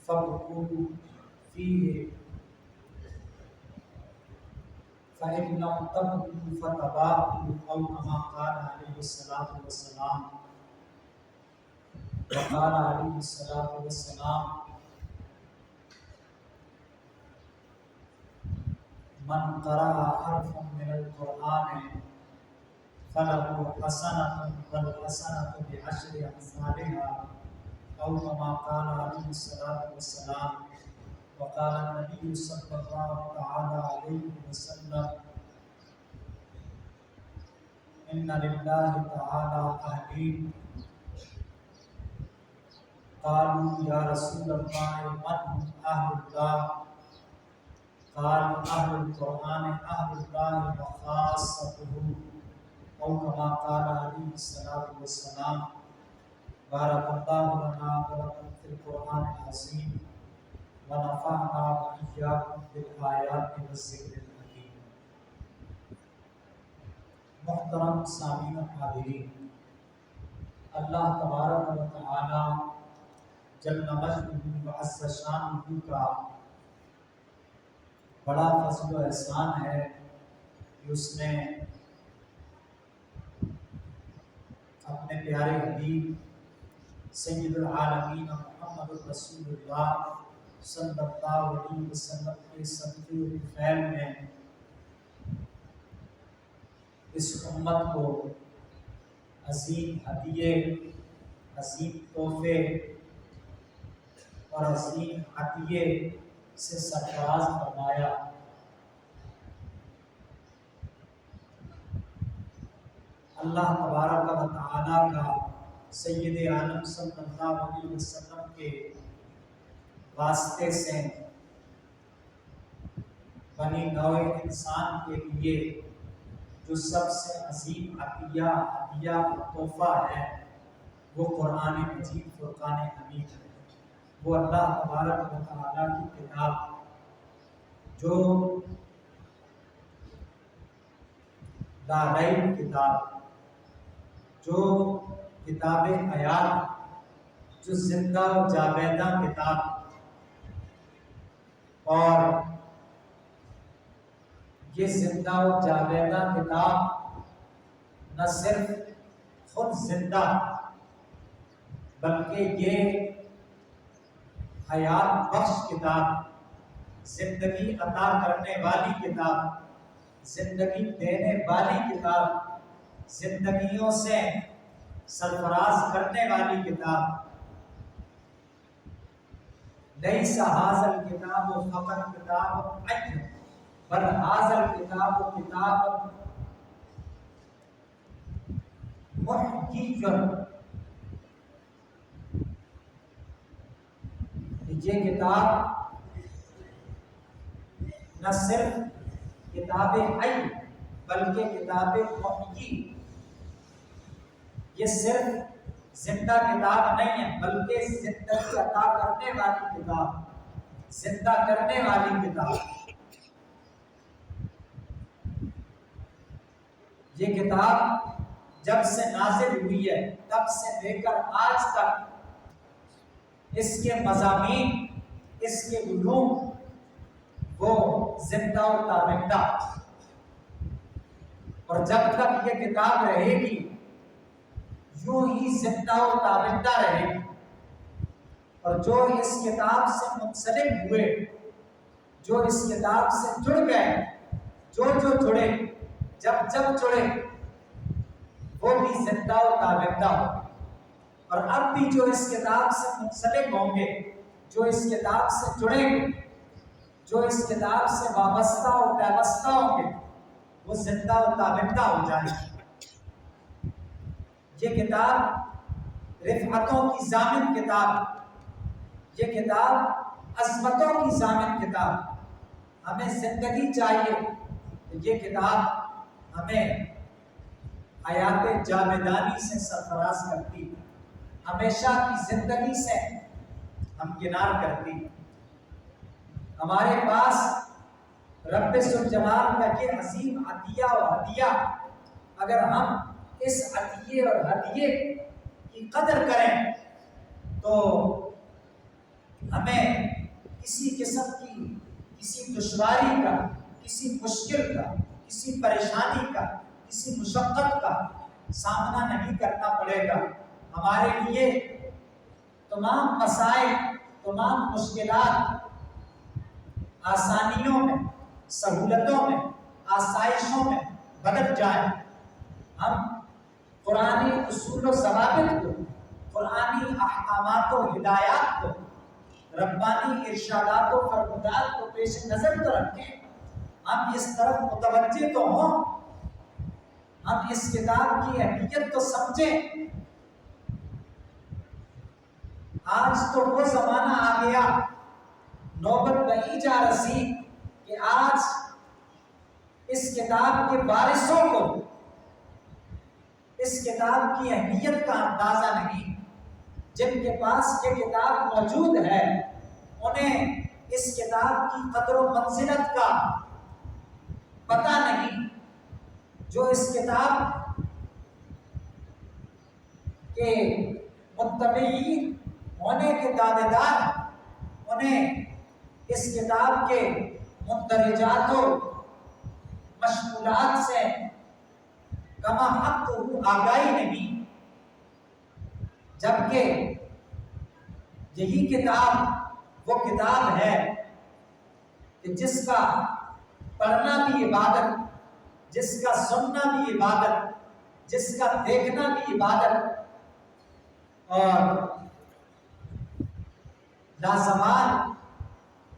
فارقبوا فيه فإن لم تبدوا فتباءوا أو كما قال عليه الصلاة والسلام. وقال عليه الصلاة والسلام: من قرأ حرفا من القرآن فله حسنة والحسنة بعشر أمثالها أو كما قال عليه الصلاة والسلام. وقال النبي صلى الله تعالى عليه وسلم: إن لله تعالى أهلين. قالوا يا رسول الله من هم أهل الله؟ قال أهل القرآن أهل الله وخاصته أو كما قال عليه الصلاة والسلام. بارك الله لنا ولكم في القرآن العظيم ونفعنا وإياكم بالآيات والذکر الحکیم. محترم سامعین و حاضرین، اللہ تبارک و تعالی جل مجدہ و عز شانہ کا بڑا فضل و احسان ہے کہ اس نے اپنے پیارے حبیب سید العالمین محمد رسول اللہ صلی اللہ علیہ وسلم کے صدقے و فعل میں اس امت کو عظیم ہدیے، عظیم تحفے اور عظیم عطیے سے سرفراز فرمایا. اللہ تبارک و تعالیٰ کا سید عالم صلی اللہ علیہ وسلم کے واسطے سے بنی نوع انسان کے لیے جو سب سے عظیم عطیہ، ہدیہ اور تحفہ ہے وہ قرآن مجید فرقان حمید ہے. وہ اللہ تبارک و تعالیٰ کی کتاب جو لا ریب کتاب، جو کتاب حیات، جو زندہ و جاویدہ کتاب، اور یہ زندہ و جاویدہ کتاب نہ صرف خود زندہ بلکہ یہ حیات بخش کتاب، زندگی عطا کرنے والی کتاب، زندگی دینے والی کتاب، زندگیوں سے سرفراز کرنے والی کتاب. لیس ھذا الکتاب فقط کتاب عجب بل ھذا الکتاب کتاب محیی. یہ کتاب نہ صرف کتاب حی بلکہ کتاب محیی. یہ صرف زندہ کتاب نہیں ہے بلکہ زندگی عطا کرنے والی کتاب، زندہ کرنے والی کتاب. یہ کتاب جب سے نازل ہوئی ہے تب سے لے کر آج تک اس کے مضامین، اس کے علوم وہ زندہ و تابندہ، اور جب تک یہ کتاب رہے گی یوں ہی زندہ و تابندہ رہے گی. اور جو اس کتاب سے منسلک ہوئے، جو اس کتاب سے جڑ گئے، جو جڑے، جب جڑے، وہ بھی زندہ و تابندہ ہو. اور اب بھی جو اس کتاب سے منسلک ہوں گے، جو اس کتاب سے جڑیں گے، جو اس کتاب سے وابستہ و پیوستہ ہوں گے، وہ زندہ و تابندہ ہو جائیں گے. یہ کتاب رفعتوں کی ضامن کتاب، یہ کتاب عظمتوں کی ضامن کتاب. ہمیں زندگی چاہیے تو یہ کتاب ہمیں حیات جاویدانی سے سرفراز کرتی، ہمیشہ کی زندگی سے ہمکنار کرتی. ہمارے پاس رب ذوالجلال کا یہ عظیم عطیہ و ہدیہ، اگر ہم اس عطیے اور ہدیے کی قدر کریں تو ہمیں کسی دشواری کا، کسی مشکل کا، کسی پریشانی کا، کسی مشقت کا سامنا نہیں کرنا پڑے گا۔ ہمارے لیے تمام مسائل، تمام مشکلات آسانیوں میں، سہولتوں میں، آسائشوں میں بدل جائیں۔ ہم قرآنی اصول و ضوابط کو، قرآنی احکامات و ہدایات کو، ربانی ارشادات و فرمودات کو پیش نظر تو رکھیں، ہم اس طرف متوجہ تو ہوں، ہم اس کتاب کی اہمیت تو سمجھیں۔ آج تو وہ زمانہ آ گیا، نوبت نہیں جا رسی کہ آج اس کتاب کے وارثوں کو اس کتاب کی اہمیت کا اندازہ نہیں۔ جن کے پاس یہ کتاب موجود ہے انہیں اس کتاب کی قدر و منزلت کا پتہ نہیں۔ جو اس کتاب کے متبعین ہونے کے دعوے دار ہیں، انہیں اس کتاب کے مندرجات و مشمولات سے کما حق آگاہی نہیں، جبکہ یہی کتاب وہ کتاب ہے کہ جس کا پڑھنا بھی عبادت، جس کا سننا بھی عبادت، جس کا دیکھنا بھی عبادت اور لازوال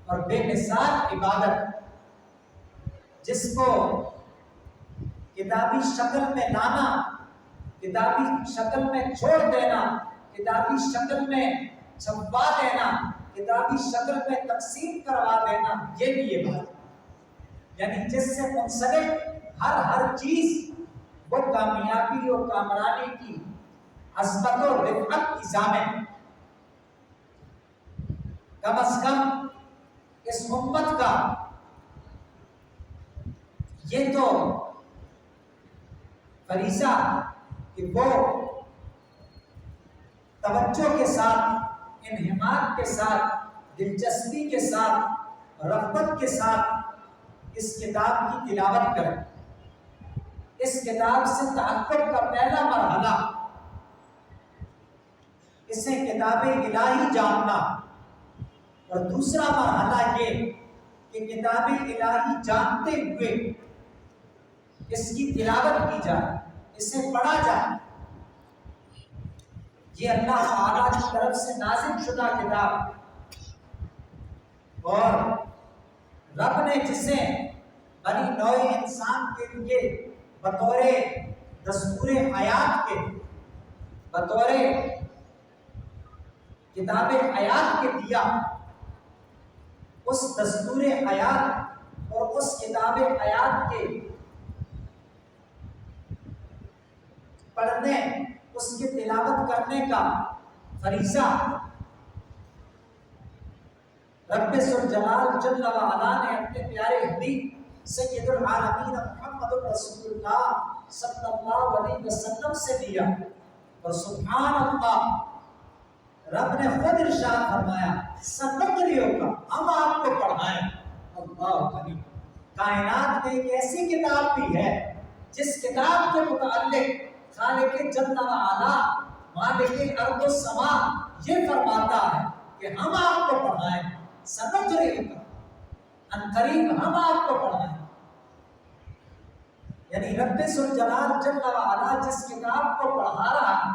اور بے مثال عبادت، جس کو کتابی شکل میں لانا، کتابی شکل میں چھوڑ دینا، کتابی شکل میں چھپوا دینا، کتابی شکل میں تقسیم کروا دینا، یہ بھی عبادت۔ یعنی جس سے منسلک ہر چیز وہ کامیابی اور کامرانی کی عظمت و رفعت کی ضامن۔ کم از کم اس امت کا یہ تو فریضہ کہ وہ توجہ کے ساتھ، انہماک کے ساتھ، دلچسپی کے ساتھ، رغبت کے ساتھ اس کتاب کی تلاوت کریں۔ اس کتاب سے تعلق کا پہلا مرحلہ اسے کتاب الہی جاننا، اور دوسرا مرحلہ یہ کہ کتاب الہی جانتے ہوئے اس کی تلاوت کی جائے، اسے پڑھا جائے۔ یہ اللہ تعالیٰ کی طرف سے نازل شدہ کتاب، اور رب نے جسے بنی نوع انسان کے لیے بطور دستور حیات کے، بطور کتاب حیات کے دیا، اس دستور حیات اور اس کتاب حیات کے پڑھنے، اس کی تلاوت کرنے کا فریضہ رب ذوالجلال جل وعلا نے اپنے پیارے حبیب سید العالمین محمد رسول اللہ صلی اللہ علیہ وسلم سے لیا۔ اور سبحان اللہ، رب نے خود ارشاد فرمایا سنقرئک کا، ہم آپ کو پڑھائیں۔ اللہ علیہ، کائنات میں ایک ایسی کتاب بھی ہے جس کتاب کے متعلق خالق جل وعلا، مالک ارض و سما یہ فرماتا ہے کہ ہم آپ کو پڑھائیں، سنقرئک کا، ان قریب ہم آپ کو پڑھائیں۔ یعنی رب ذوالجلال جل وعلا جس کتاب کو پڑھا رہا ہے،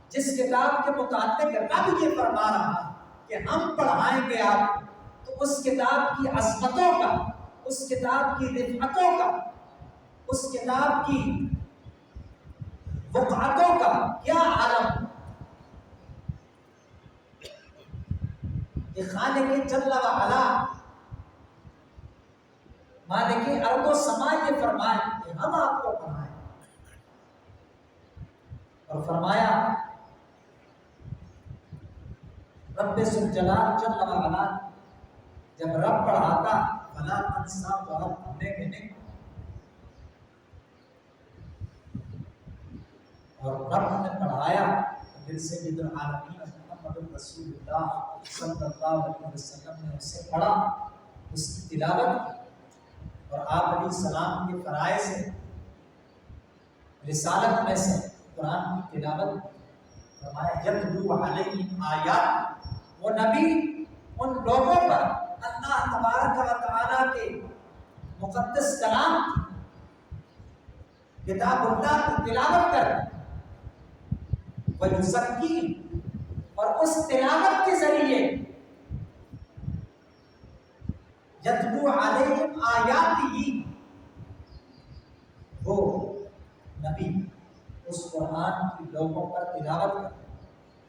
جس کتاب کے متعلق رب یہ فرما رہا ہے کہ ہم پڑھائیں گے آپ، تو اس کتاب کی عظمتوں کا، اس کتاب کی رفعتوں کا، اس کتاب کی وقعتوں کا کیا عالم کہ خالق جل وعلا، مالک ارض و سما یہ فرمائے کہ ہم آپ کو پڑھائیں۔ اور فرمایا رب ذوالجلال جل وعلا جب رب پڑھاتا فلا تنسا، تو آپ پڑھنے کے نہیں، اور رب نے پڑھایا تو پھر سید العالمین محمد رسول اللہ صلی اللہ علیہ وسلم نے اسے پڑھا، اس کی تلاوت کی، اور آپ علیہ السلام کے فرائض سے رسالت میں سے قرآن کی تلاوت فرمایا یتلو علیہم آیات، وہ نبی ان لوگوں پر اللہ تبارک و تعالیٰ کے مقدس کلام کی کتاب اللہ کی تلاوت کر ویزکی، اور اس تلاوت کے ذریعے یتلو علیہم آیاتہ، وہ نبی اس قرآن کی لوگوں پر تلاوت کرتے،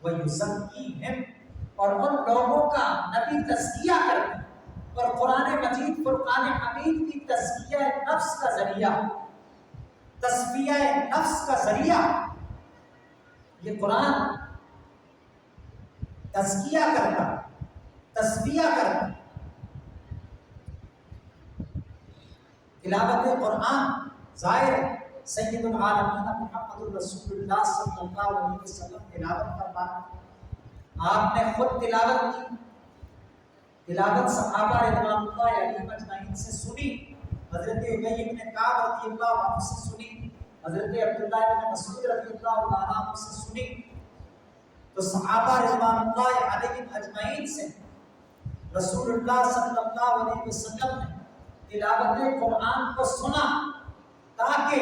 ویزکیہم، اور ان لوگوں کا نبی تزکیہ کرتے، اور قرآن مجید فرقان حمید کی تزکیہ نفس کا ذریعہ، تصفیہ نفس کا ذریعہ یہ قرآن تزکیہ کرتا، تصفیہ کرتا۔ تلاوت قرآن ظاہر سید العالمین محمد الرسول اللہ صلی اللہ علیہ وسلم تلاوت کرتا، آپ نے خود تلاوت کی، تلاوت صحابہ رضوان اللہ علیہم اجمعین سے سنی، حضرت ابی بن کعب رضی اللہ عنہ سے سنی، حضرت عبداللہ بن مسعود رضی اللہ عنہ سے سنی، تو صحابہ رضوان اللہ علیہم اجمعین سے رسول اللہ صلی اللہ علیہ وسلم نے تلاوت قرآن کو سنا، تاکہ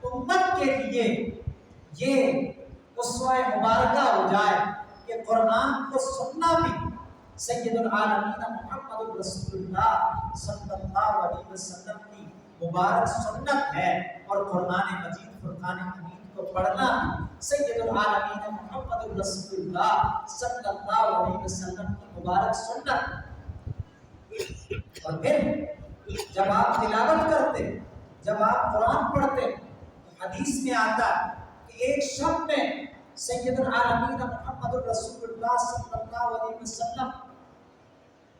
امت کے لیے یہ اسوہ مبارکہ ہو جائے کہ قرآن کو سننا بھی سید العالمین محمد الرسول اللہ صلی اللہ علیہ وسلم کی مبارک سنت ہے، اور قرآن مجید فرقان حمید کو پڑھنا بھی سید العالمین محمد الرسول اللہ صلی اللہ علیہ وسلم کی مبارک سنت ہے۔ اور پھر جب آپ تلاوت کرتے، جب آپ قرآن پڑھتے، تو حدیث میں آتا ہے کہ ایک شب میں سید العالمین محمد الرسول اللہ صلی اللہ علیہ وسلم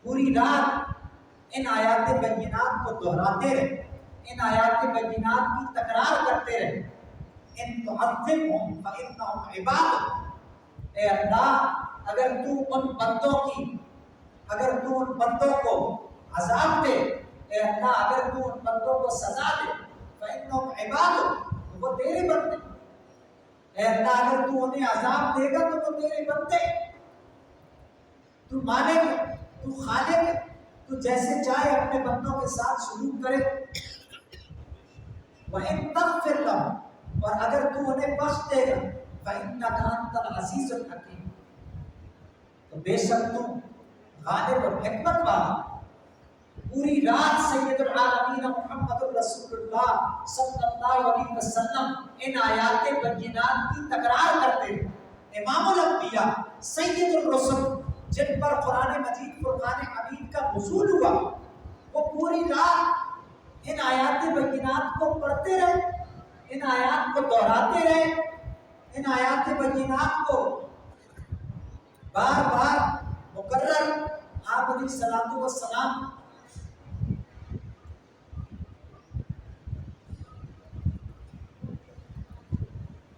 پوری رات ان آیات بینات کو دہراتے رہے، ان آیات بینات کی تکرار کرتے رہے، ان تعذبہم فإنہم عبادک، اے اللہ اگر تو ان بندوں کو عذاب دے، اے اللہ اگر تو ان بندوں کو سزا دے، فإنہم عبادک، وہ تیرے بندے، اے اللہ اگر تو انہیں عذاب دے گا تو وہ تیرے بندے، تو مالک ہے، تو خالق ہے، تو جیسے چاہے اپنے بندوں کے ساتھ سلوک کرے۔ وَإِن تَغْفِرْ لَهُمْ، اور اگر تو انہیں بخش دے گا، فَإِنَّكَ أَنْتَ الْعَزِيزُ الْحَكِيمُ، تو بے شک تم غالب اور حکمت والا۔ پوری رات سید العالمین محمد الرسول اللہ صلی اللہ علیہ وسلم ان آیات بینات کی تکرار کرتے ہیں۔ امام الانبیاء سید الرسل جن پر قرآن مجید فرقان حمید کا نزول ہوا، وہ پوری رات ان آیات بینات کو پڑھتے رہے، ان آیات کو دہراتے رہے، ان آیات بینات کو بار بار مکرر آپ علیہ الصلوۃ والسلام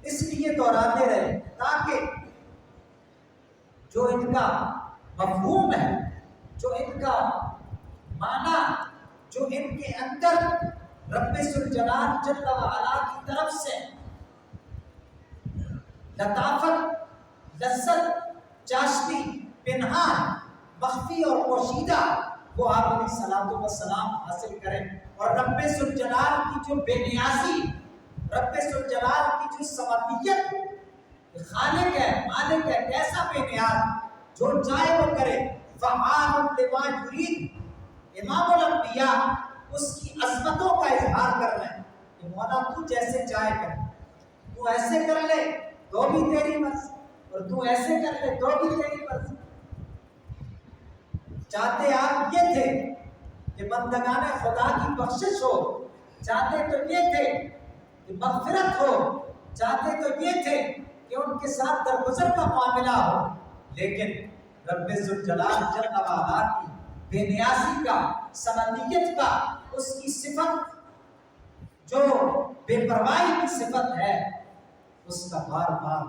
اس لیے دہراتے رہے تاکہ جو ان کا مفہوم ہے، جو ان کا معنی، جو ان کے اندر رب ذوالجلال جل وعلا کی طرف سے لطافت، لذت، چاشنی، پنہان، مخفی اور پوشیدہ، وہ آپ علیہ الصلوۃ والسلام حاصل کریں، اور رب ذوالجلال کی جو بے نیازی، رب ذوالجلال کی جو سمدیت، خالق ہے، مالک ہے، کیسا بے نیاز، جو چاہے وہ کرے، فعال لما یرید۔ امام الانبیاء اس کی عظمتوں کا اظہار کر رہے ہیں کہ مولا تو جیسے چاہے کر، تو ایسے کر لے تو بھی تیری مرضی، اور تو ایسے کر لے تو بھی تیری مرضی۔ چاہتے آپ یہ تھے کہ بندگان خدا کی بخشش ہو، چاہتے تو یہ تھے کہ مغفرت ہو، چاہتے تو یہ تھے کہ ان کے ساتھ درگزر کا معاملہ ہو، لیکن رب ذوالجلال جل وعلا کی بے نیازی کا، سمدیت کا، اس کی صفت جو بے پرواہی کی صفت ہے، اس کا بار بار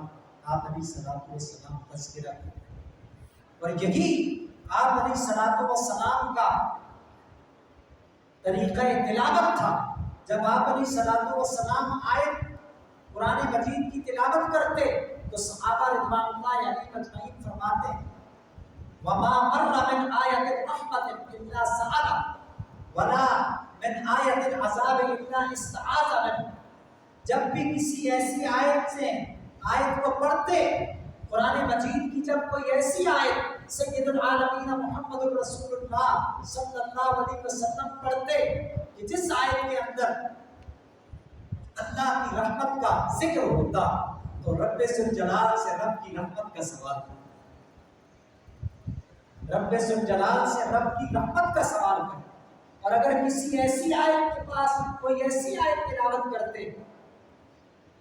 آپ علیہ الصلوۃ والسلام تذکرہ کرتے ہیں۔ اور یہی آپ علیہ الصلوۃ والسلام کا طریقہ تلاوت تھا. جب آپ علیہ الصلوۃ والسلام آیت قرآن مجید کی تلاوت کرتے تو صحابہ رضوان اللہ علیہم اجمعین فرماتے ہیں وما مر من آیت رحمت الا سأل ولا من آیت العذاب الا استعاذ منه. جب بھی کسی ایسی آیت کو پڑھتے، قرآن مجید کی جب کوئی ایسی آیت سید العالمین محمد الرسول اللہ صلی اللہ علیہ وسلم پڑھتے کہ جس آیت کے اندر اللہ کی رحمت کا ذکر ہوتا تو رب ذوالجلال سے رب کی رحمت کا سوال کرتا. رب ذوالجلال سے رب کی رحمت کا سوال کرتا. اور اگر کسی ایسی آیت کے پاس کوئی ایسی آیت تلاوت کرتے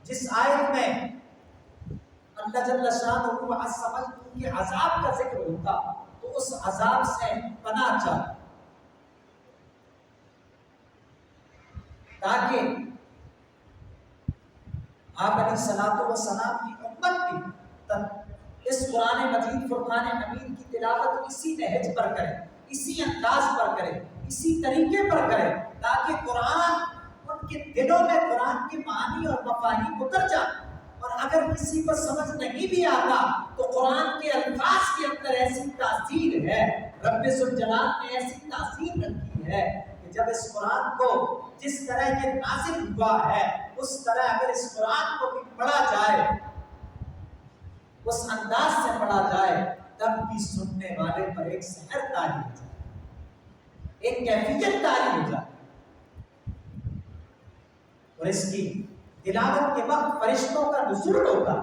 جس آیت میں اللہ جل شانہ عز و جل کے عذاب کا ذکر ہوتا تو اس عذاب سے پناہ چاہتے تاکہ آپ علیہ الصلوۃ والسلام کی امت بھی اس قرآن مجید فرقان حمید کی تلاوت اسی نہج پر کرے، اسی انداز پر کرے، اسی طریقے پر کرے تاکہ قرآن ان کے دلوں میں قرآن کے معنی اور مفاہیم اتر جائے. اور اگر کسی کو سمجھ نہیں بھی آتا تو قرآن کے الفاظ کے اندر ایسی تاثیر ہے، رب ذوالجلال نے ایسی تاثیر رکھی ہے کہ جب اس قرآن کو جس طرح یہ نازل ہوا ہے اس طرح اگر اس قرآن کو بھی پڑھا جائے، اس انداز سے پڑھا جائے، تب بھی سننے والے پر ایک سحر طاری ہو جائے، ایک کیفیت طاری ہو جائے. اور اس کی تلاوت کے وقت فرشتوں کا نزول ہوتا.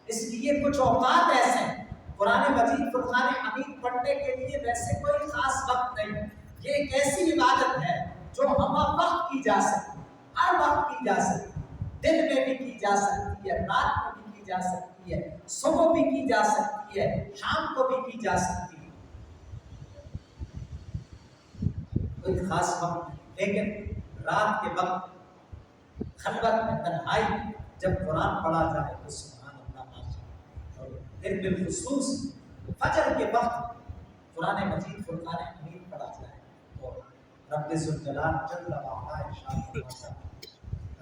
اس لیے کچھ اوقات ایسے ہیں قرآن مجید فرقان حمید پڑھنے کے لیے ویسے کوئی خاص وقت نہیں. یہ ایک ایسی عبادت ہے جو ہم وقت کی جا سکتی، ہر وقت کی جا سکتی، دن میں بھی کی جا سکتی ہے، رات میں بھی کی جا سکتی ہے، صبح بھی کی جا سکتی ہے، شام کو بھی کی جا سکتی ہے. کوئی خاص وقت نہیں. لیکن رات کے وقت خلوت میں تنہائی جب قرآن پڑھا جائے تو سبحان اللہ ماشاءاللہ. اور پھر بالخصوص فجر کے وقت قرآن مجید فرقان حمید پڑھا جائے تو رب ذوالجلال جل وعلا ارشاد فرماتا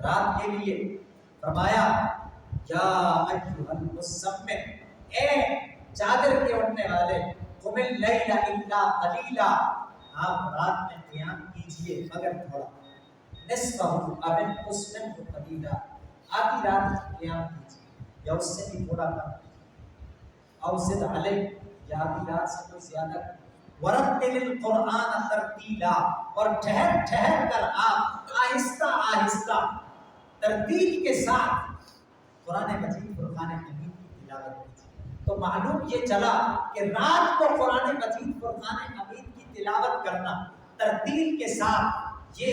رات کے لیے فرمایا یا ایھا المزمل، اے چادر کے اوڑھنے والے، قم اللیل الا قلیلا، آپ رات میں قیام کیجئے مگر تھوڑا، نصفہ او انقص منہ قلیلا، آدھی رات قیام کیجئے یا اس سے بھی تھوڑا کم کیجئے، او زد علیہ، یا آدھی رات سے کوئی زیادہ، ورتل القرآن ترتیلا، اور ٹھہر ٹھہر کر آپ آہستہ آہستہ ترتیل کے ساتھ قرآن مجید فرقان حمید کی تلاوت کیجئے. تو معلوم یہ چلا کہ رات کو قرآن مجید فرقان حمید کی تلاوت کرنا ترتیل کے ساتھ یہ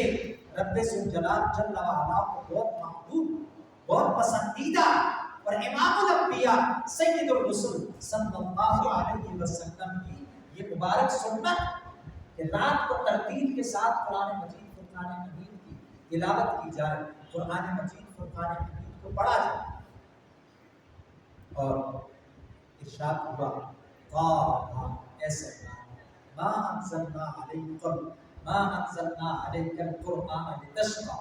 رب ذوالجلال جل وعلا کو بہت محبوب، بہت پسندیدہ، اور امام الانبیاء سید الرسل صلی اللہ علیہ وسلم کی یہ مبارک سنت کہ رات کو ترتیل کے ساتھ قرآن مجید فرقان حمید کی تلاوت کی جائے، قرآن مجید فرقان حمید کو پڑھا جائے. اور ارشاد ہوا طٰہٰ، ایسے ما انزلنا علیک القرآن لتشقیٰ،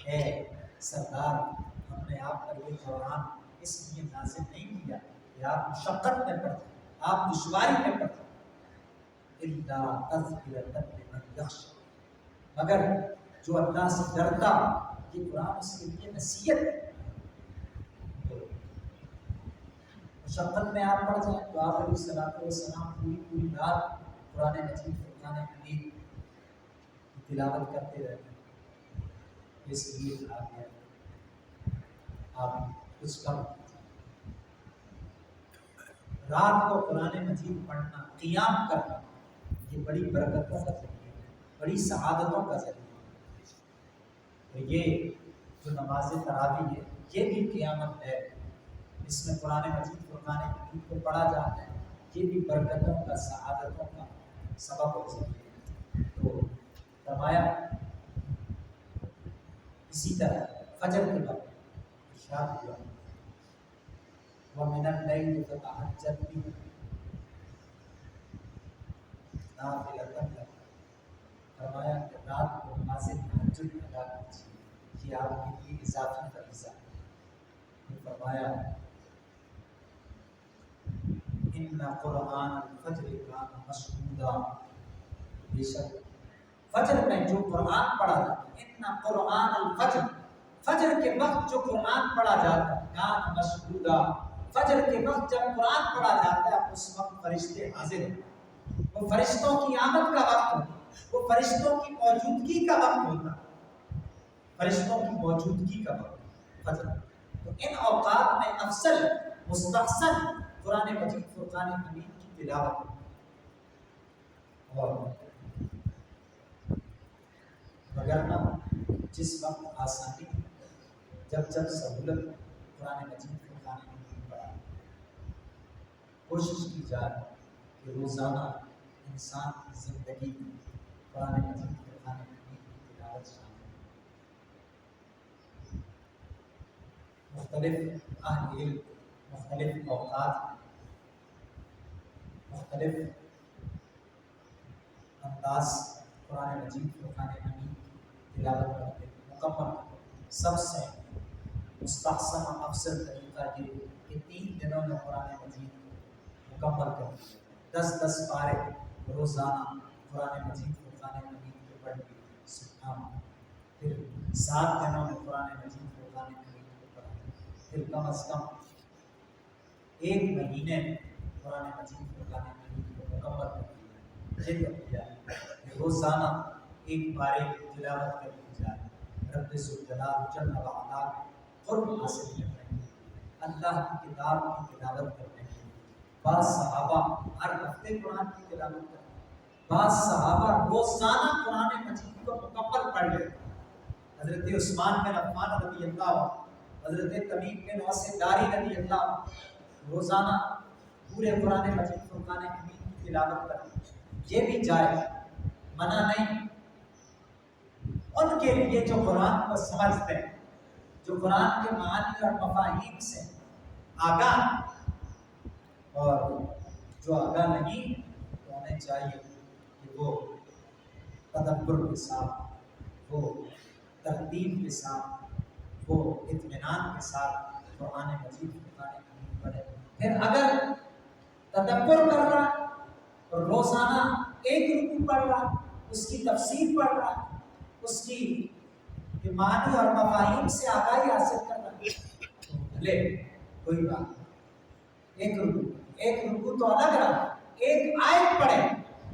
اے سردار ہم نے آپ پر یہ قرآن اس لیے نازل نہیں کیا کہ آپ مشقت میں پڑ جائیں، آپ دشواری میں پڑ جائیں، الا تذکرۃ لمن یخشی، مگر جو اللہ سے ڈرتا یہ قرآن اس کے لیے نصیحت ہے. مشقت میں آپ پڑھ جائیں تو آپ علیہ الصلوۃ والسلام پوری رات قرآن مجید فرقان حمید کی تلاوت کرتے رہتے ہیں. اس لیے کہا گیا آپ کچھ کم رات کو قرآن مجید پڑھنا، قیام کرنا، یہ بڑی برکتوں کا ذریعہ ہے، بڑی سعادتوں کا ذریعہ ہے. یہ جو نماز تراویح ہے یہ بھی قیامت ہے، اس میں قرآن مجید فرقان حمید کو پڑھا جاتا ہے، یہ بھی برکتوں کا، سعادتوں کا سبب ہو سکتی ہے. تو فرمایا اسی طرح فجر کے وقت ارشاد ہوا وَمِنَ اللَّيْلِ فَتَهَجَّدْ بِهِ نَافِلَةً لَكَ، فرمایا کہ رات کو نماز تہجد ادا کیجیے، یہ آپ کے لیے اضافی فریضہ ہے۔ پھر فرمایا ان قرآن الفجر کان مشہودا، بے شک فجر میں جو قرآن پڑھا جاتا ہے، ان قرآن الفجر، فجر کے وقت جو قرآن پڑھا جاتا ہے، کان مشہودا، فجر کے وقت جب قرآن پڑھا جاتا ہے اس وقت فرشتے حاضر ہیں، وہ فرشتوں کی آمد کا وقت ہوتا ہے، وہ فرشتوں کی موجودگی کا وقت ہوتا ہے، فرشتوں کی موجودگی کا وقت فجر۔ تو ان اوقات میں افضل مستحسن قرآن مجید فرقان حمید کی تلاوت، اور وگرنہ جس وقت آسانی جب سہولت قرآن مجید فرقان حمید پڑھا، کوشش کی جائے کہ روزانہ انسان کی زندگی میں قرآن مجید فرقان حمید کی تلاوت شامل ہو۔ مختلف اہل علم مختلف اوقات مختلف انداز قرآن مجید فرقان حمید کی تلاوت کرتے مکمل کرتے۔ سب سے مستحسن اور افضل طریقہ یہ کہ 3 دنوں میں قرآن مجید مکمل کرتے، 10 پارے روزانہ قرآن مجید فرقان حمید کے پڑھ کے سبحان، پھر 7 دنوں میں قرآن مجید فرقان حمید کو پڑھا، پھر کم از کم 1 مہینے میں قرآن مجید فرقان حمید کو مکمل کر دیا کہ روزانہ 1 پارے کی تلاوت کر دی جائے۔ رب ذوالجلال جل وعلا قرب حاصل کرنے کے لیے، اللہ کی کتاب کی تلاوت کرنے کے لیے بعض صحابہ ہر ہفتے قرآن کی تلاوت کرتے، بعض صحابہ روزانہ قرآن مجید کو مکمل پڑھ لیتے۔ حضرت عثمان بن عفان رضی اللہ عنہ، حضرت تمیم بن اوس داری رضی اللہ عنہ روزانہ پورے قرآن مجید فرقان حمید کی تلاوت کرتے، یہ بھی جائز، منع نہیں۔ ان کے لیے جو قرآن کو سمجھتے ہیں، جو قرآن کے معانی اور مفاہیم سے آگاہ، اور جو آگاہ نہیں تو انہیں چاہیے کہ وہ تدبر کے ساتھ، وہ ترتیب کے ساتھ، وہ اطمینان کے ساتھ قرآن مجید فرقان حمید پڑھے۔ پھر اگر تدبر کر رہا اور روزانہ 1 رکوع پڑھ رہا، اس کی تفسیر پڑھ رہا، اس کی معنی اور مفاہیم سے آگاہی حاصل کر رہا، تو بھلے کوئی بات، 1 رکوع تو الگ رہا، 1 آیت پڑھے،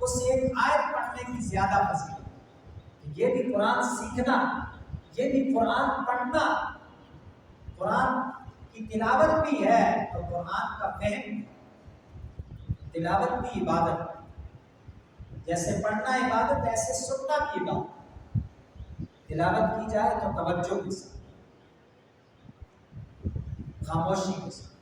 اس 1 آیت پڑھنے کی زیادہ فضیلت۔ یہ بھی قرآن سیکھنا، یہ بھی قرآن پڑھنا، قرآن کی تلاوت بھی ہے اور قرآن کا فہم، تلاوت بھی عبادت، جیسے پڑھنا عبادت ایسے سننا بھی عبادت۔ تلاوت کی جائے تو توجہ کے ساتھ، خاموشی کے ساتھ،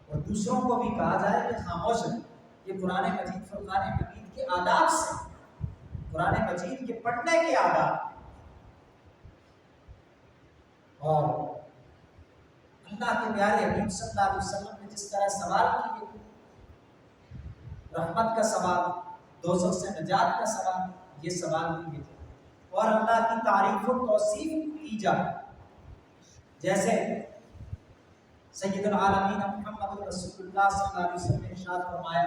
اور دوسروں کو بھی کہا جائے کہ خاموش رہیں۔ یہ قرآن مجید فرقان حمید کے آداب سے، قرآن مجید کے پڑھنے کے آداب، اور اللہ کے پیارے حبیب صلی اللہ علیہ وسلم نے جس طرح سوال کیے، رحمت کا سوال، دوزخ سے نجات کا سوال، یہ سوال کیے تھے، اور اللہ کی تعریف و توصیف کی جائے، جیسے سید العالمین محمد رسول اللہ صلی اللہ علیہ وسلم نے ارشاد فرمایا،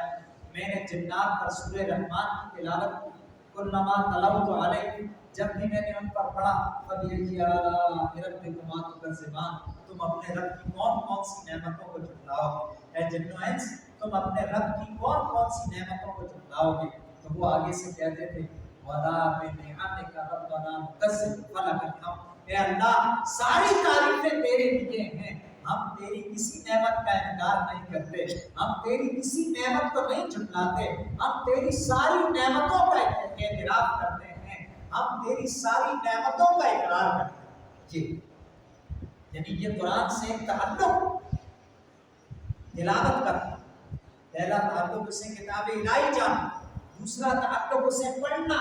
میں نے جنات پر سورہ رحمان کی تلاوت کی، کلما تلوت علیہ، جب بھی میں نے ان پر پڑھا، فبأي آلاء ربكما تكذبان، تم اپنے رب کی کون سی نعمتوں کو جھٹلاؤ گے، اے جن و انس تم اپنے رب کی کون سی نعمتوں کو جھٹلاؤ گے۔ تو وہ آگے سے کہتے تھے وَلَا بِنِعَمِكَ رَبَّنَا نُكَذِّبُ فَلَكَ الْحَمْدُ، اے اللہ ساری تعریفیں تیرے لیے ہیں، ہم تیری کسی نعمت کا انکار نہیں کرتے، ہم تیری کسی نعمت کو نہیں جھٹلاتے، ہم تیری ساری نعمتوں کا اعتراف کرتے ہیں، ہم تیری ساری نعمتوں کا اقرار کرتے ہیں۔ یعنی یہ قرآن سے ایک تعلق تلاوت کرنا، پہلا تعلق اسے کتاب الہی جاننا، دوسرا تعلق اسے پڑھنا،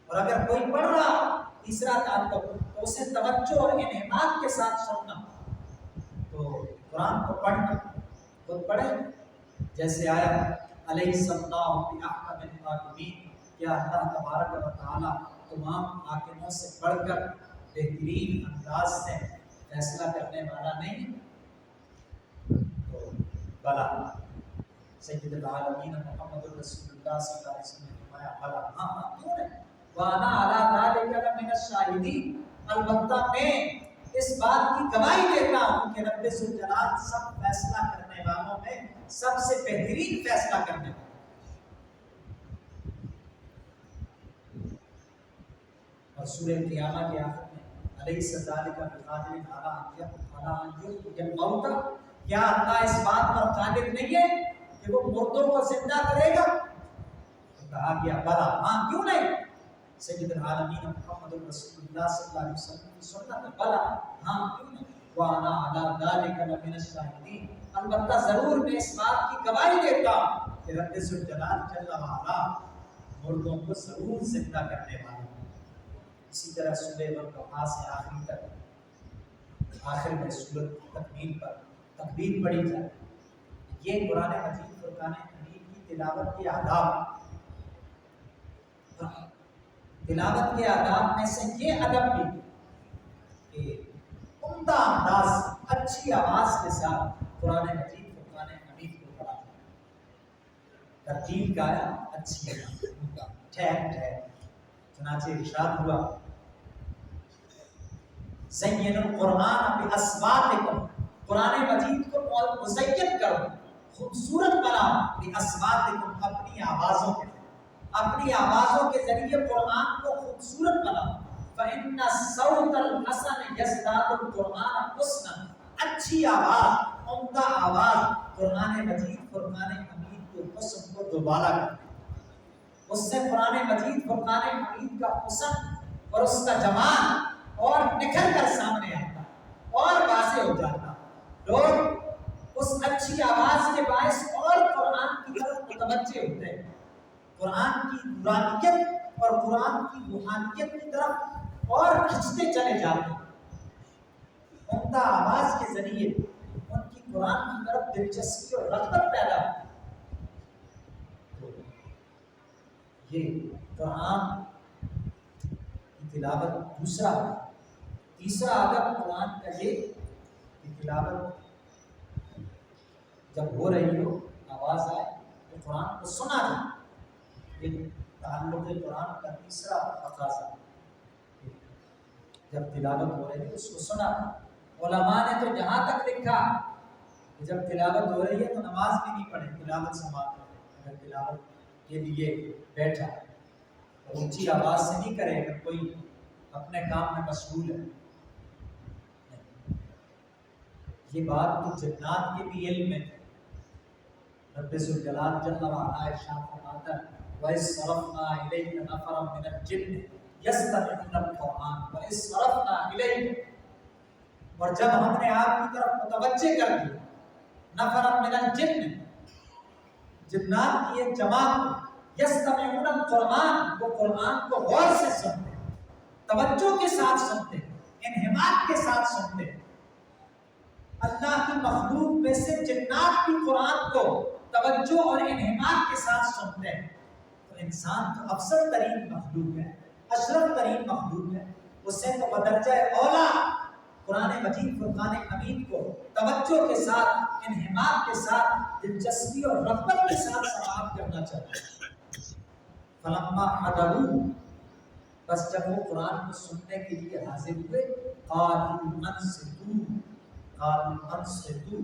اور اگر کوئی پڑھ رہا تیسرا تعلق تو اسے توجہ اور انہماک کے ساتھ سننا۔ تو قرآن کو پڑھنا، خود پڑھیں جیسے آیا الیس اللہ بأحکم الحاکمین، کیا اللہ تبارک و تعالی تمام حاکموں سے بڑھ کر بہترین انداز سے فیصلہ کرنے والا نہیں؟ تو بلا، سید العالمین محمد رسول اللہ صلی اللہ علیہ وسلم نے فرمایا بلا، ہاں کیوں نہیں، وانا علی ذلک لمن الشاہدین، البتہ میں اس بات کی گواہی دیتا ہوں کہ رب ذوالجلال سب فیصلہ کرنے والوں میں سب سے بہترین فیصلہ کرنے والا۔ اور سورہ قیامہ کے آخر میں الیس ذلک بقادر علی ان یحیی الموتى، کیا اللہ اس بات پر قادر نہیں ہے کہ وہ مردوں کو زندہ کرے گا؟ تو کہا گیا بلا، ہاں کیوں نہیں، سید العالمین محمد رسول اللہ صلی اللہ علیہ وسلم کی سنت ہے، بلا ہاں کیوں نہیں، وانا علی ذلک لمن الشاہدین، البتہ ضرور میں اس بات کی گواہی دیتا ہوں کہ رب ذوالجلال جل وعلا مردوں کو ضرور زندہ کرنے والا ہے۔ اسی طرح سورہ والضحیٰ سے آخری تک، آخر میں سورۃ تکمیل پر تکبیر پڑھی جائے، یہ قرآن مجید فرقان حمید کی تلاوت کے آداب، تلاوت کے آداب میں سے یہ ادب بھی کہ عمدہ انداز، اچھی آواز کے ساتھ قرآن مجید فرقان حمید کو پڑھا جائے، ترتیب گایا اچھی ٹھہر ٹھہر، چنانچہ ارشاد ہوا زین القرآن باصواتکم، قرآن مجید کو مزین کرو، خوبصورت بناؤ، باصواتکم، اپنی آوازوں کے ذریعے، اپنی آوازوں کے ذریعے قرآن کو خوبصورت بناؤ، فإن الصوت الحسن یزداد القرآن حسنا، اچھی آواز، عمدہ آواز قرآن مجید فرقان حمید کے حسن کو دوبارہ کرتی ہے، اس سے قرآن مجید فرقان حمید کا حسن اور اس کا جمال اور نکھر کر سامنے آتا اور واضح ہو جاتا، لوگ اس اچھی آواز کے باعث اور قرآن کی طرف متوجہ ہوتے ہیں، قرآن کی نورانیت اور قرآن کی روحانیت کی طرف اور کھنچتے چلے جاتے ہیں، عمدہ آواز کے ذریعے ان کی قرآن کی طرف دلچسپی اور رغبت پیدا ہوتی ہے۔ یہ قرآن کی تلاوت دوسرا ہے۔ تیسرا ادب قرآن کا یہ کہ تلاوت جب ہو رہی ہو، آواز آئے تو قرآن کو سنا جائے، یہ تعلق قرآن کا تیسرا تقاضا ہے، جب تلاوت ہو رہی ہے اس کو سنا۔ علماء نے تو یہاں تک لکھا کہ جب تلاوت ہو رہی ہے تو نماز بھی نہیں پڑھے، تلاوت سماعت کرے، اگر تلاوت کے لیے بیٹھا اور اونچی آواز سے نہیں کرے، اگر کوئی اپنے کام میں مشغول ہے۔ یہ بات تو جنات کے بھی علم میں رب ذوالجلال جل وعلا ارشاد فرماتا ہے وَإِذْ صَرَفْنَا إِلَيْكَ نَفَرًا مِنَ الْجِنِّ يَسْتَمِعُونَ الْقُرْآنَ وَإِذْ صَرَفْنَا إِلَيْكَ، اور جب ہم نے آپ کی طرف متوجہ کر دیا نفرًا مِنَ الْجِنِّ، جنات کی ایک جماعت، يَسْتَمِعُونَ الْقُرْآنَ، وہ قرآن کو غور سے سنتے ہیں، توجہ کے ساتھ سنتے ہیں، انہماک کے ساتھ سنتے ہیں۔ اللہ کی مخلوق میں سے جنات بھی قرآن کو توجہ اور انہماک کے ساتھ سنتے ہیں، تو انسان تو افضل ترین مخلوق ہے، اشرف ترین مخلوق ہے، اس سے تو بدرجہ اولا قرآن مجید فرقان حمید کو توجہ کے ساتھ، انہماک کے ساتھ، دلچسپی اور رغبت کے ساتھ سماعت کرنا چاہیے۔ فلما حضروا، بس جب وہ قرآن کو سننے کے لیے حاضر ہوئے، قالوا انصتوا،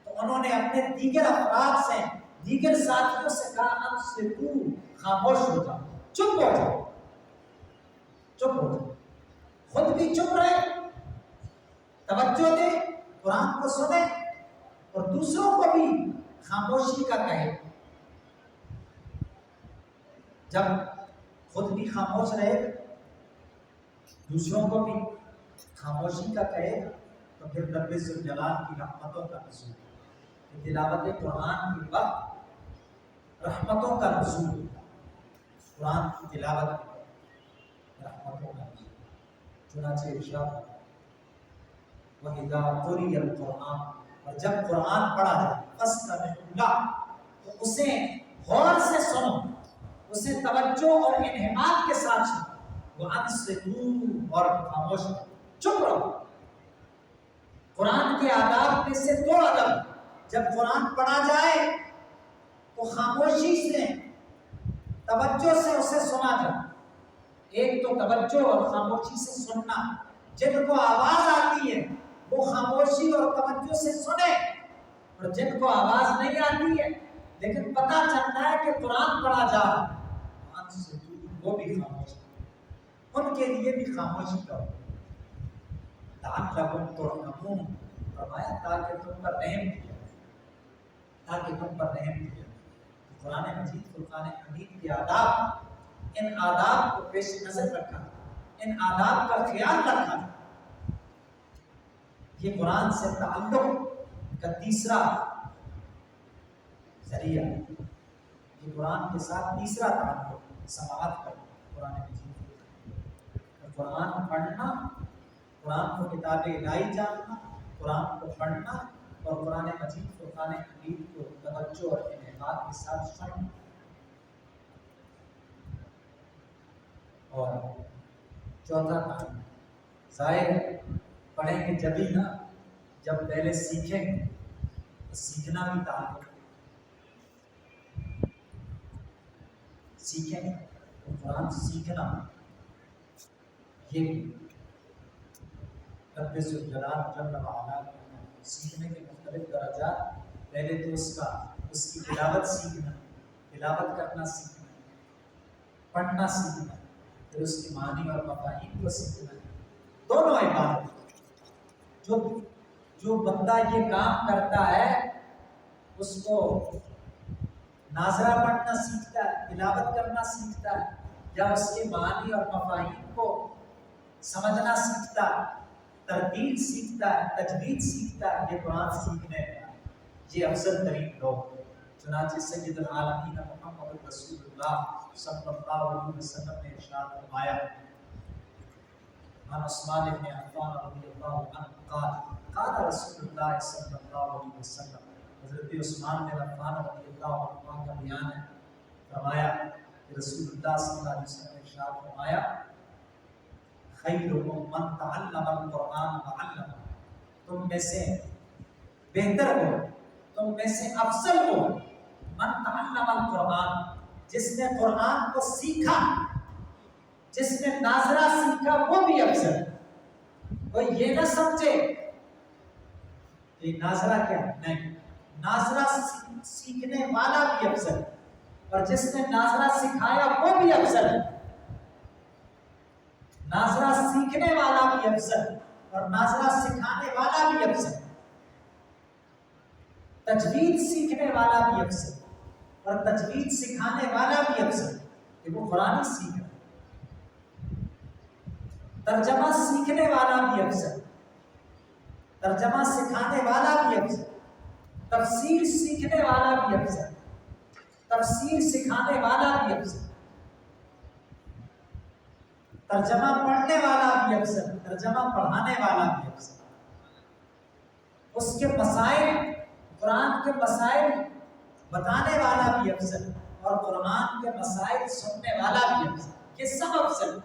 تو انہوں نے اپنے دیگر افراد سے، دیگر ساتھیوں سے کہا انصتوا، خاموش ہو جاؤ، چپ ہو جاؤ، چپ ہو جاؤ، خود بھی چپ رہے، توجہ دے، قرآن کو سنے اور دوسروں کو بھی خاموشی کا کہے۔ جب خود بھی خاموش رہے، دوسروں کو بھی خاموشی کا کہے، تو پھر رب ذوالجلال کی رحمتوں کا نزول ہے۔ تلاوت قرآن کے وقت رحمتوں کا نزول ہوتا ہے، قرآن کی تلاوت کے وقت رحمتوں کا نزول، چنانچہ ارشاد ہوتا ہے وَإِذَا قُرِئَ الْقُرْآنُ، اور جب قرآن پڑھا جائے فَاسْتَمِعُوا لَهُ، تو اسے غور سے سنو، اسے توجہ اور انہماک کے ساتھ سنو، وَأَنصِتُوا اور خاموش رہو، چپ رہو۔ قرآن کے آداب میں سے 2 ادب، جب قرآن پڑھا جائے تو خاموشی سے توجہ سے اسے سنا جائے۔ ایک تو توجہ اور خاموشی سے سننا، جن کو آواز آتی ہے وہ خاموشی اور توجہ سے سنے، اور جن کو آواز نہیں آتی ہے لیکن پتہ چلتا ہے کہ قرآن پڑھا جا رہا ہے، وہ بھی خاموش، ان کے لیے بھی خاموشی کرو۔ لعلکم ترحمون، فرمایا تاکہ تم پر رحم کیا، تاکہ تم پر رحم کیا۔ قرآن مجید فرقان حمید کے آداب، ان آداب کو پیش نظر رکھا، ان آداب کا خیال رکھا۔ یہ قرآن سے تعلق کا تیسرا ذریعہ، یہ قرآن کے ساتھ تیسرا تعلق سماعت کا، قرآن مجید، قرآن پڑھنا، قرآن کو کتاب الہی جاننا، قرآن کو پڑھنا اور قرآن مجید فرقان حمید کو توجہ اور انعطاف کے ساتھ سننا۔ اور چوتھا کام، ظاہر پڑھیں گے جبھی نا جب پہلے سیکھیں گے، تو سیکھنا بھی تعلق، سیکھیں گے تو قرآن سیکھنا، یہ بھی رب ذوالجلال جل وعلا سیکھنے کے مختلف درجات۔ پہلے تو اس کی تلاوت سیکھنا، تلاوت کرنا سیکھنا، پڑھنا سیکھنا، پھر اس کی معنی اور مفاہیم کو سیکھنا، دونوں عبادت۔ جو بندہ یہ کام کرتا ہے اس کو ناظرہ پڑھنا سیکھتا ہے، تلاوت کرنا سیکھتا ہے، یا اس کے معنی اور مفاہیم کو سمجھنا سیکھتا ہے، ترتیل سیکھتا ہے، تجوید سیکھتا ہے، یہ قرآن سیکھنے کا یہ افضل ترین لوگ۔ چنانچہ سید العالمین محمد رسول اللہ صلی اللہ علیہ وسلم نے ارشاد فرمایا، عن عثمان بن عفان رضی اللہ عنہ قال قال رسول اللہ صلی اللہ علیہ وسلم، حضرت عثمان بن عفان رضی اللہ عنہ کا بیان ہے، فرمایا کہ رسول اللہ صلی اللہ علیہ وسلم نے ارشاد فرمایا، خیرکم من تعلم القرآن وعلمہ، تم میں سے بہتر ہو، تم میں سے افضل ہو، من تعلم القرآن، جس نے قرآن کو سیکھا، جس نے ناظرہ سیکھا وہ بھی افضل ہے۔ کوئی یہ نہ سمجھے کہ ناظرہ کیا، نہیں، ناظرہ سیکھنے والا بھی افضل ہے، اور جس نے ناظرہ سکھایا وہ بھی افضل ہے۔ ناظرہ سیکھنے والا بھی افضل اور ناظرہ سکھانے والا بھی افضل، تجوید سیکھنے والا بھی افضل اور تجوید سکھانے والا بھی افضل، کہ وہ قرآن سیکھ رہا ہے۔ ترجمہ سیکھنے والا بھی افضل، ترجمہ سکھانے والا بھی افضل، تفسیر سیکھنے والا بھی افضل، تفسیر سکھانے والا بھی افضل، ترجمہ پڑھنے والا بھی افضل، ترجمہ پڑھانے والا بھی افضل، اس کے مسائل، قرآن کے مسائل بتانے والا بھی افضل اور قرآن کے مسائل سننے والا بھی افضل، یہ سب افضل۔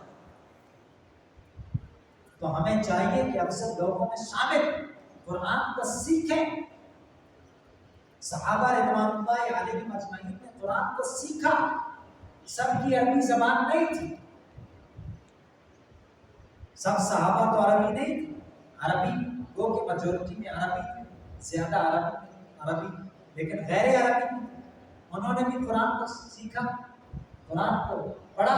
تو ہمیں چاہیے کہ افضل لوگوں میں شامل قرآن کو سیکھیں۔ صحابہ رضوان اللہ علیہم اجمعین نے قرآن کو سیکھا، سب کی عربی زبان نہیں تھی، سب صحابہ تو عربی نہیں تھی، عربی گو کہ میجورٹی میں عربی تھی، زیادہ عربی، لیکن غیر عربی انہوں نے بھی قرآن کو سیکھا، قرآن کو پڑھا،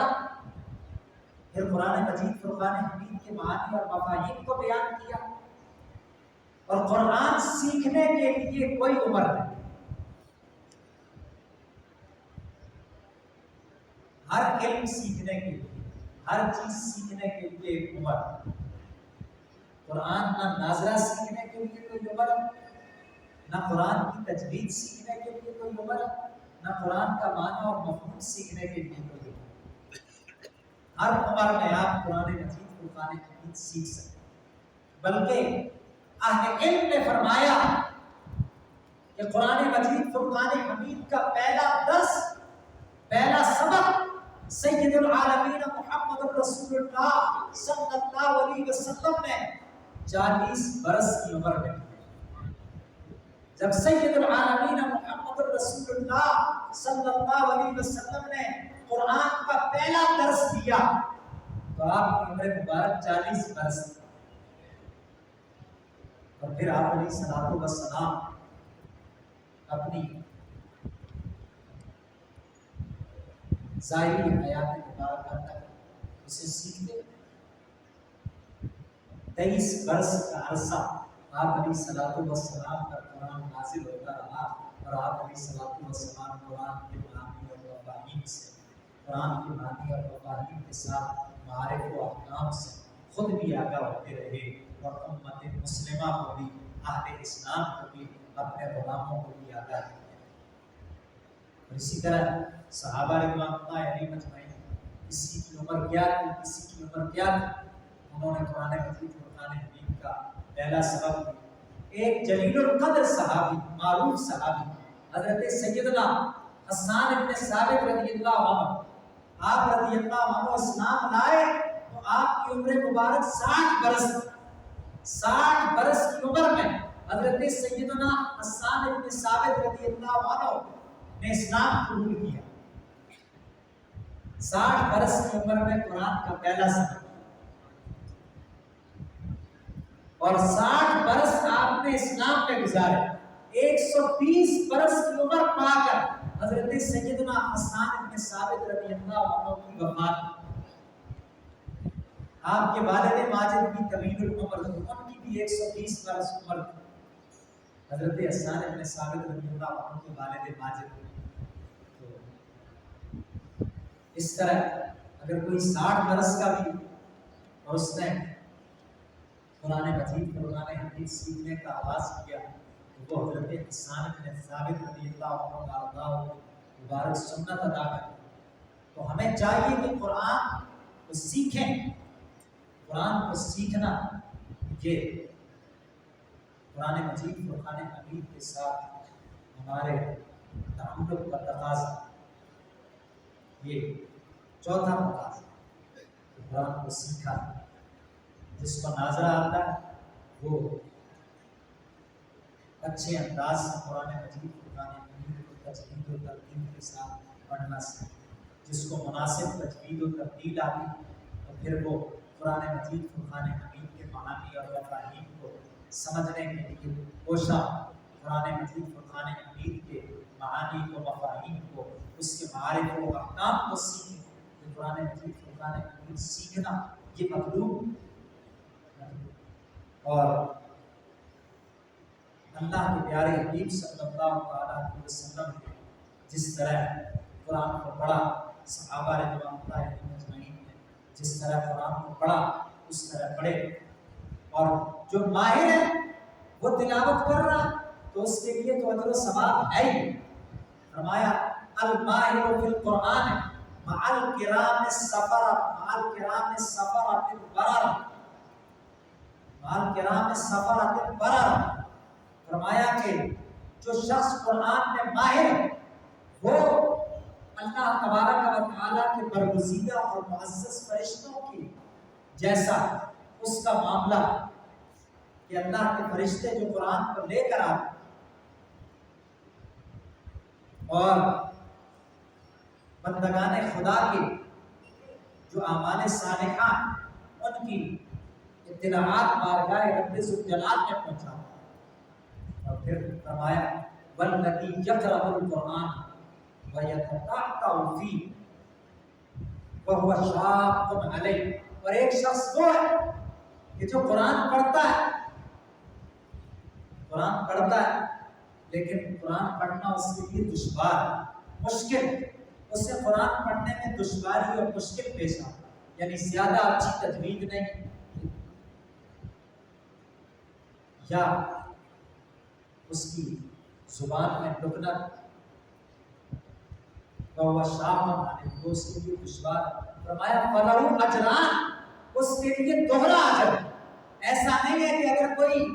پھر قرآن مجید فرقان حمید کے معانی اور مفاہیم کو بیان کیا۔ اور قرآن سیکھنے کے لیے کوئی عمر نہیں، ہر علم سیکھنے کے لیے، ہر چیز سیکھنے کے لیے ایک عمر۔ قرآن نہ ناظرہ سیکھنے کے لیے کوئی عمر ہے، نہ قرآن کی تجوید سیکھنے کے لیے کوئی عمر ہے، نہ قرآن کا معنی اور مفہوم سیکھنے کے لیے کوئی عمر۔ ہر عمر میں آپ قرآن مجید فرقان حمید سیکھ سکتے ہیں، بلکہ اہل علم نے فرمایا یہ قرآن مجید فرقان حمید کا پہلا درس، پہلا سبق سید العالمین محمد رسول اللہ صلی اللہ علیہ وسلم نے 40 برس کی عمر میں، جب سید العالمین محمد رسول اللہ صلی اللہ علیہ وسلم نے قرآن کا پہلا درس دیا تو آپ کی عمر مبارک 40 برس تھی، اور پھر آپ علیہ الصلوۃ والسلام اپنی ظاہری حیات مبارکہ تک اسے سیکھتے۔ 23 برس کا عرصہ آپ علیہ الصلوۃ والسلام پر قرآن نازل ہوتا رہا، اور آپ علیہ الصلوۃ والسلام قرآن کے معانی اور مفاہیم سے، قرآن کے معانی اور مفاہیم کے ساتھ معارف و احکام سے خود بھی آگاہ ہوتے رہے، اور امت مسلمہ کو بھی، اہل اسلام کو بھی، اپنے غلاموں کو بھی آگاہ کیا۔ اور اسی طرح صحابہ رضوان اللہ علیہم اجمعین، کسی کی عمر کیا تھی، کسی کی عمر کیا تھی، انہوں نے قرآن مجید فرقان حمید کا پہلا سبق دیا۔ ایک جلیل القدر صحابی، معروف صحابی حضرت سیدنا حسان ابن ثابت رضی اللہ عنہ، آپ رضی اللہ عنہ اسلام لائے تو آپ کی عمر مبارک 60 برس، 60 برس کی عمر میں حضرت سیدنا حسان ابن ثابت رضی اللہ عنہ نے اسلام قبول کیا۔ 60 برس کی عمر میں قرآن کا پہلا سبق، اور 60 برس آپ نے اسلام میں گزارے۔ 120 برس کی عمر پا کر حضرت سیدنا حسان ابن ثابت رضی اللہ عنہ کی وفات۔ آپ کے والد ماجد بھی طویل العمر تھے، ان کی بھی 120 برس عمر تھی۔ حضرت حسان ابن ثابت رضی اللہ عنہ کے والد ماجد، اس طرح اگر کوئی 60 برس کا بھی اور اس نے قرآن مجید فرقان حمید سیکھنے کا آغاز کیا تو وہ حضرت حسان بن ثابت رضی اللہ عنہ مبارک سنت ادا کرے۔ تو ہمیں چاہیے کہ قرآن کو سیکھیں، قرآن کو سیکھنا یہ قرآن مجید فرقان حمید کے ساتھ ہمارے تعلق کا تقاضا، یہ چوتھا تقاضا، قرآن کو سیکھا، جس کو ناظرہ آتا ہے وہ اچھے انداز سے قرآن مجید فرقان حمید کو تجوید و ترتیل کے ساتھ پڑھنا سیکھے۔ جس کو مناسب تجوید و ترتیل آتی تو پھر وہ قرآن مجید فرقان حمید کے معانی اور مفاہیم کو سمجھنے کے لیے کوشاں قرآن مجید فرقان حمید کے معانی و مفاہیم کو، اس کے معارف و احکام کو سیکھیں۔ کہ قرآن مجید فرقان حمید سیکھنا یہ مطلوب، اور اللہ کے پیارے حبیب صلی اللہ علیہ وسلم نے جس طرح قرآن کو پڑھا، صحابہ رضوان اللہ علیہم اجمعین نے جس طرح قرآن کو پڑھا اس طرح پڑھے، اور جو ماہر ہے وہ تلاوت کر رہا تو اس کے لیے تو اجر و ثواب ہے ہی۔ فرمایا الماہر فی القرآن مع الکرام السفر، مع الکرام السفرۃ البررہ، مع الکرام السفرۃ البررہ۔ فرمایا کہ جو شخص قرآن میں ماہر ہے وہ اللہ تبارک و تعالیٰ کے برگزیدہ اور معزز فرشتوں کی جیسا اس کا معاملہ، کہ اللہ کے فرشتے جو قرآن کو لے کر آتے اور بندگان خدا کے جو اعمال صالحہ ان کی اطلاعات بارگاہ رب ذوالجلال میں پہنچاتا، اور پھر فرمایا والذی یقرأ القرآن ویتتعتع فیہ وہو شاق علیہ، اور ایک شخص وہ ہے کہ جو قرآن پڑھتا ہے، قرآن پڑھتا ہے لیکن قرآن پڑھنا اس کے لیے دشوار، مشکل، اسے قرآن پڑھنے میں دشواری اور مشکل پیش آتا، یعنی زیادہ اچھی تجوید نہیں، یا اس کی زبان میں لکنت، وہ شام علیہ، اس کے لیے دشوار۔ فرمایا فلہ اجران، اس کے لیے دوہرا اجر۔ ایسا نہیں ہے کہ اگر کوئی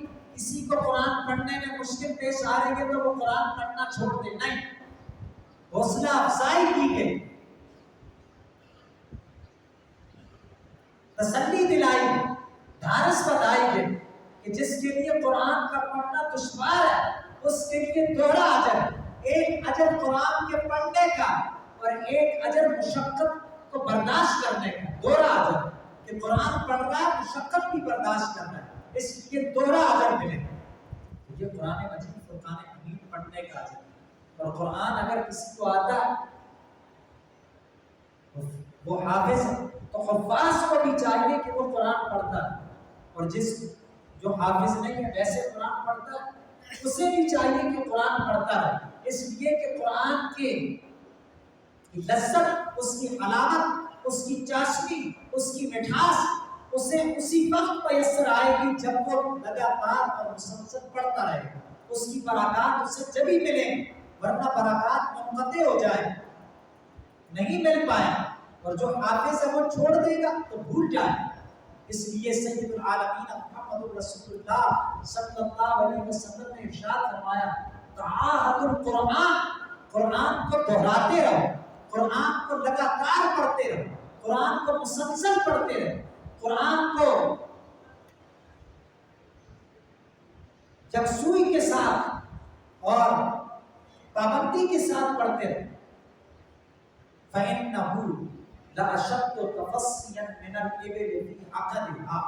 کسی کو قرآن پڑھنے میں مشکل پیش آ رہی ہے تو وہ قرآن پڑھنا چھوڑ دے، نہیں، حوصلہ افزائی کی گئی، تسلی دلائی گئی، ڈھارس بتائی گئی کہ جس کے لیے قرآن کا پڑھنا دشوار ہے اس کے لیے دوہرا اجر، ایک اجر قرآن کے پڑھنے کا اور ایک اجر مشقت کو برداشت کرنے کا، دوہرا اجر کہ قرآن پڑھ رہا ہے مشقت بھی برداشت کرنا ہے، اس لیے دوہرا اجر ملے گا۔ یہ قرآن مجید فرقان حمید پڑھنے کا اجر، اور قرآن اگر کسی کو آتا ہے وہ حافظ ہے تو حفاظ کو بھی چاہیے کہ وہ قرآن پڑھتا ہے، اور جو حافظ نہیں ہے ویسے قرآن پڑھتا ہے اسے بھی چاہیے کہ قرآن پڑھتا ہے، اس لیے کہ قرآن کے لذت، اس کی حلاوت، اس کی چاشنی، اس کی مٹھاس اسے اسی وقت میسر آئے گی جب وہ لگاتار اور مسلسل پڑھتا رہے گا، اس کی برکات اسے جبھی ملیں گی، ورنہ برکات منقطع ہو جائیں، نہیں مل پائیں، اور جو حافظ ہے وہ چھوڑ دے گا تو بھول جائے۔ اس لیے سید العالمین محمد رسول اللہ صلی اللہ علیہ وسلم نے ارشاد فرمایا تعاہد القرآن، قرآن کو دہراتے رہو، قرآن کو لگاتار پڑھتے رہو، قرآن کو مسلسل پڑھتے رہو، قرآن کو یکسوئی کے ساتھ اور پابندی کے ساتھ پڑھتے رہو۔ فَإِنَّهُ لَأَشَدُّ تَفَصِّيًا مِنَ الْإِبِلِ فِي عَقَدِهَا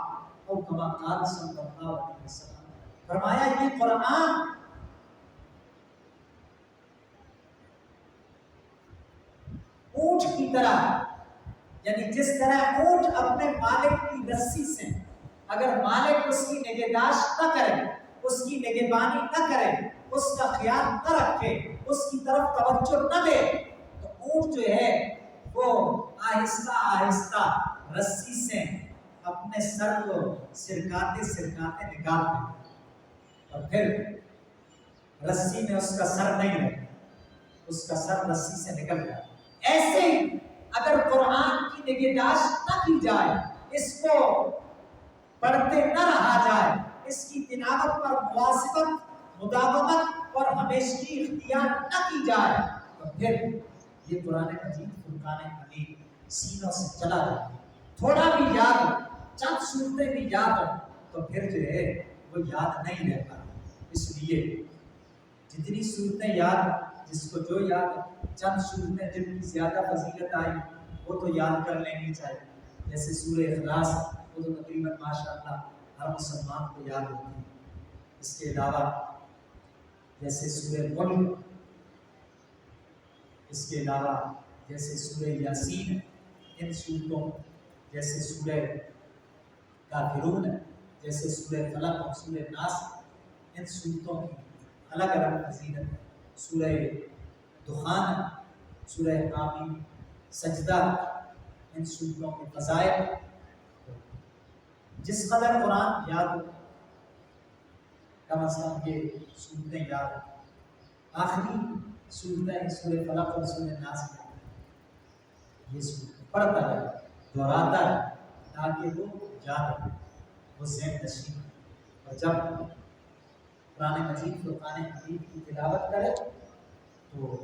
او کما قال صلی اللہ علیہ وسلم، فرمایا یہ قرآن اونٹ کی طرح، یعنی جس طرح اونٹ اپنے مالک کی رسی سے اگر مالک اس کی نگہداشت نہ کرے، اس کی نگہبانی نہ کرے، اس کا خیال نہ رکھے، اس کی طرف توجہ نہ دے، تو اونٹ جو ہے وہ آہستہ آہستہ رسی سے اپنے سر کو سرکاتے سرکاتے نکال دے، اور پھر رسی میں اس کا سر نہیں رہے، اس کا سر رسی سے نکل جائے۔ ایسے ہی اگر قرآن کی نگہداشت نہ کی جائے، اس کو پڑھتے نہ رہا جائے، اس کی تلاوت پر مواظبت، مداومت اور ہمیشگی اختیار نہ کی جائے، تو پھر یہ قرآن مجید فرقان حمید سینوں سے چلا جائے، تھوڑا بھی یاد ہو، چند صورتیں بھی یاد ہو تو پھر جو ہے وہ یاد نہیں رہتا۔ اس لیے جتنی صورتیں یاد، جس کو جو یاد، چند صورتیں جن کی زیادہ فضیلت آئی وہ تو یاد کر لینی چاہیے، جیسے سورہ اخلاص، وہ تو تقریباً ماشاءاللہ ہر مسلمان کو یاد ہوتی ہے۔ اس کے علاوہ جیسے سورہ ملک، اس کے علاوہ جیسے سورہ یاسین، ان صورتوں جیسے سورہ کافرون، جیسے سورہ فلق اور سورہ ناس، ان صورتوں کی الگ الگ فضیلت ہے۔ سورہ دخان، سورہ حامیم، سجدہ، ان صورتوں کے فضائل، جس قدر قرآن یاد ہو، کم از کم یہ صورتیں یاد ہو، آخری صورتیں سورہ فلق اور سورہ ناس میں یہ صورت پڑھتا ہے، دہراتا ہے تاکہ وہ یاد ہو، وہ ذہن نشین ہو، اور جب قرآن مجید فرقان حمید کی تلاوت کرے تو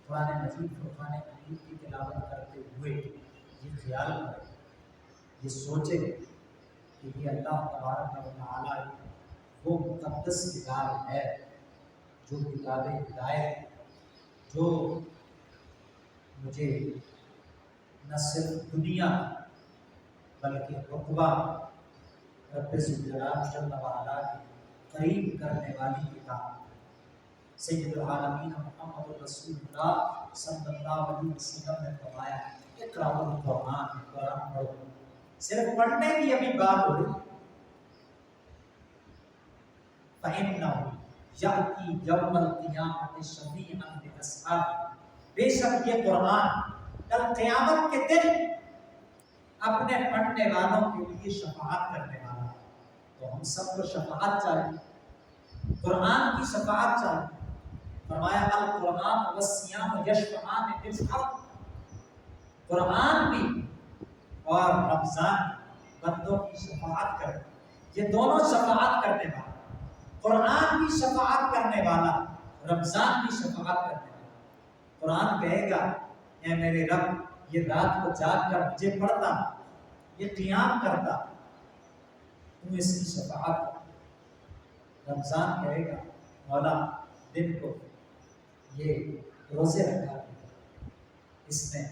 قرآن مجید فرقان حمید کی تلاوت کرتے ہوئے یہ خیال کرے، یہ سوچے کہ یہ اللہ تبارک و تعالیٰ وہ مقدس کتاب ہے، جو کتاب ہدایت، جو مجھے نہ صرف دنیا بلکہ رقبہ رب ذوالجلال جل وعلا کے قریب کرنے والی کتاب۔ سید العالمین محمد رسول اللہ صلی اللہ علیہ وسلم نے فرمایا اقرأ القرآن، قرآن پڑھو، صرف پڑھنے کی ابھی بات ہو رہی، فَإِنَّهُ يَأْتِي يَوْمَ الْقِيَامَةِ شَفِيعًا لِأَصْحَابِهِ، بے شک یہ قرآن کل قیامت کے دن اپنے پڑھنے والوں کے لیے شفاعت کرنے والا ہے۔ تو ہم سب کو شفاعت چاہیے، قرآن کی شفاعت چاہیے۔ فرمایا القرآن والصیام یشفعان بالحق، قرآن بھی اور رمضان بندوں کی شفاعت کرے، یہ دونوں شفاعت کرنے والے۔ قرآن کی شفاعت کرنے والا، رمضان کی شفاعت کرنے والا۔ قرآن کہے گا اے میرے رب یہ رات کو جاگ کر مجھے پڑھتا، یہ قیام کرتا، تم اس کی شفاعت کر۔ رمضان کہے گا مولا دن کو یہ روزے رکھا، اس نے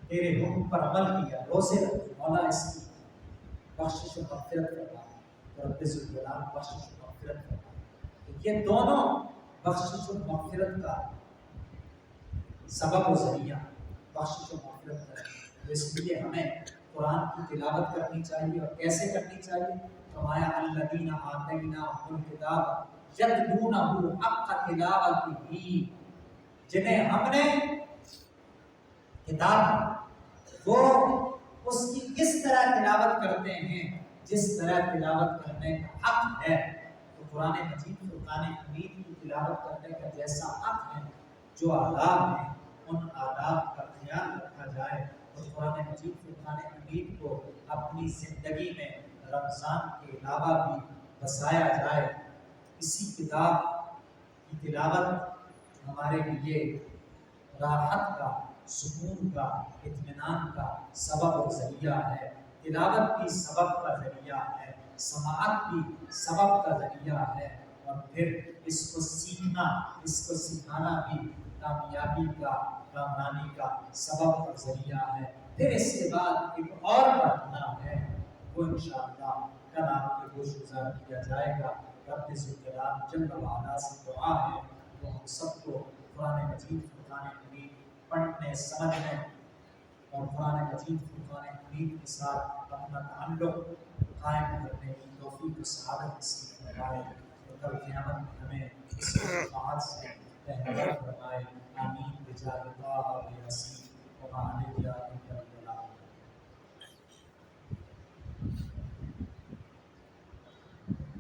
تیرے حکم پر عمل کیا، روزے رکھے، مولا اس کی بخشش و مغفرت فرما، رب ذوالجلال بخشش و مغفرت فرما۔ یہ دونوں بخشش و مغفرت کا سبب و ذریعہ، بخشش و مغفرت کا۔ اس لیے ہمیں قرآن کی تلاوت کرنی چاہیے، اور کیسے کرنی چاہیے؟ فرمایا الذین آتیناہم الکتاب یتلونہ حق تلاوتہ، جنہیں ہم نے کتاب وہ اس کی کس طرح تلاوت کرتے ہیں جس طرح تلاوت کرنے کا حق ہے۔ تو قرآن مجید فرقان حمید کی تلاوت کرنے کا جیسا حق ہے، جو آداب ہیں ان آداب کا خیال رکھا جائے، اور قرآن مجید فرقان حمید کو اپنی زندگی میں رمضان کے علاوہ بھی بسایا جائے۔ اسی کتاب کی تلاوت ہمارے لیے راحت کا، سکون کا، اطمینان کا سبب و ذریعہ ہے، تلاوت بھی سبب کا ذریعہ ہے، سماعت بھی سبب کا ذریعہ ہے، اور پھر اس کو سیکھنا، اس کو سکھانا بھی کامیابی کا، کامرانی کا سبب اور ذریعہ ہے۔ پھر اس کے بعد ایک اور مرحلہ ہے، وہ انشاءاللہ کل آپ کے گوش گزار کیا جائے گا۔ رب ذوالجلال جل وعلا سے دعا ہے وہ ہم سب کو قرآن مجید فرقان حمید پڑھنے، سمجھنے اور قرآن مجید فرقان حمید کے ساتھ اپنا تعلق قائم کرنے کی توفیق و سعادت نصیب فرمائے، اور کل قیامت میں ہمیں اس شفاعت سے رحمت فرمائے۔ آمین بجاہ طٰہٰ یاسین۔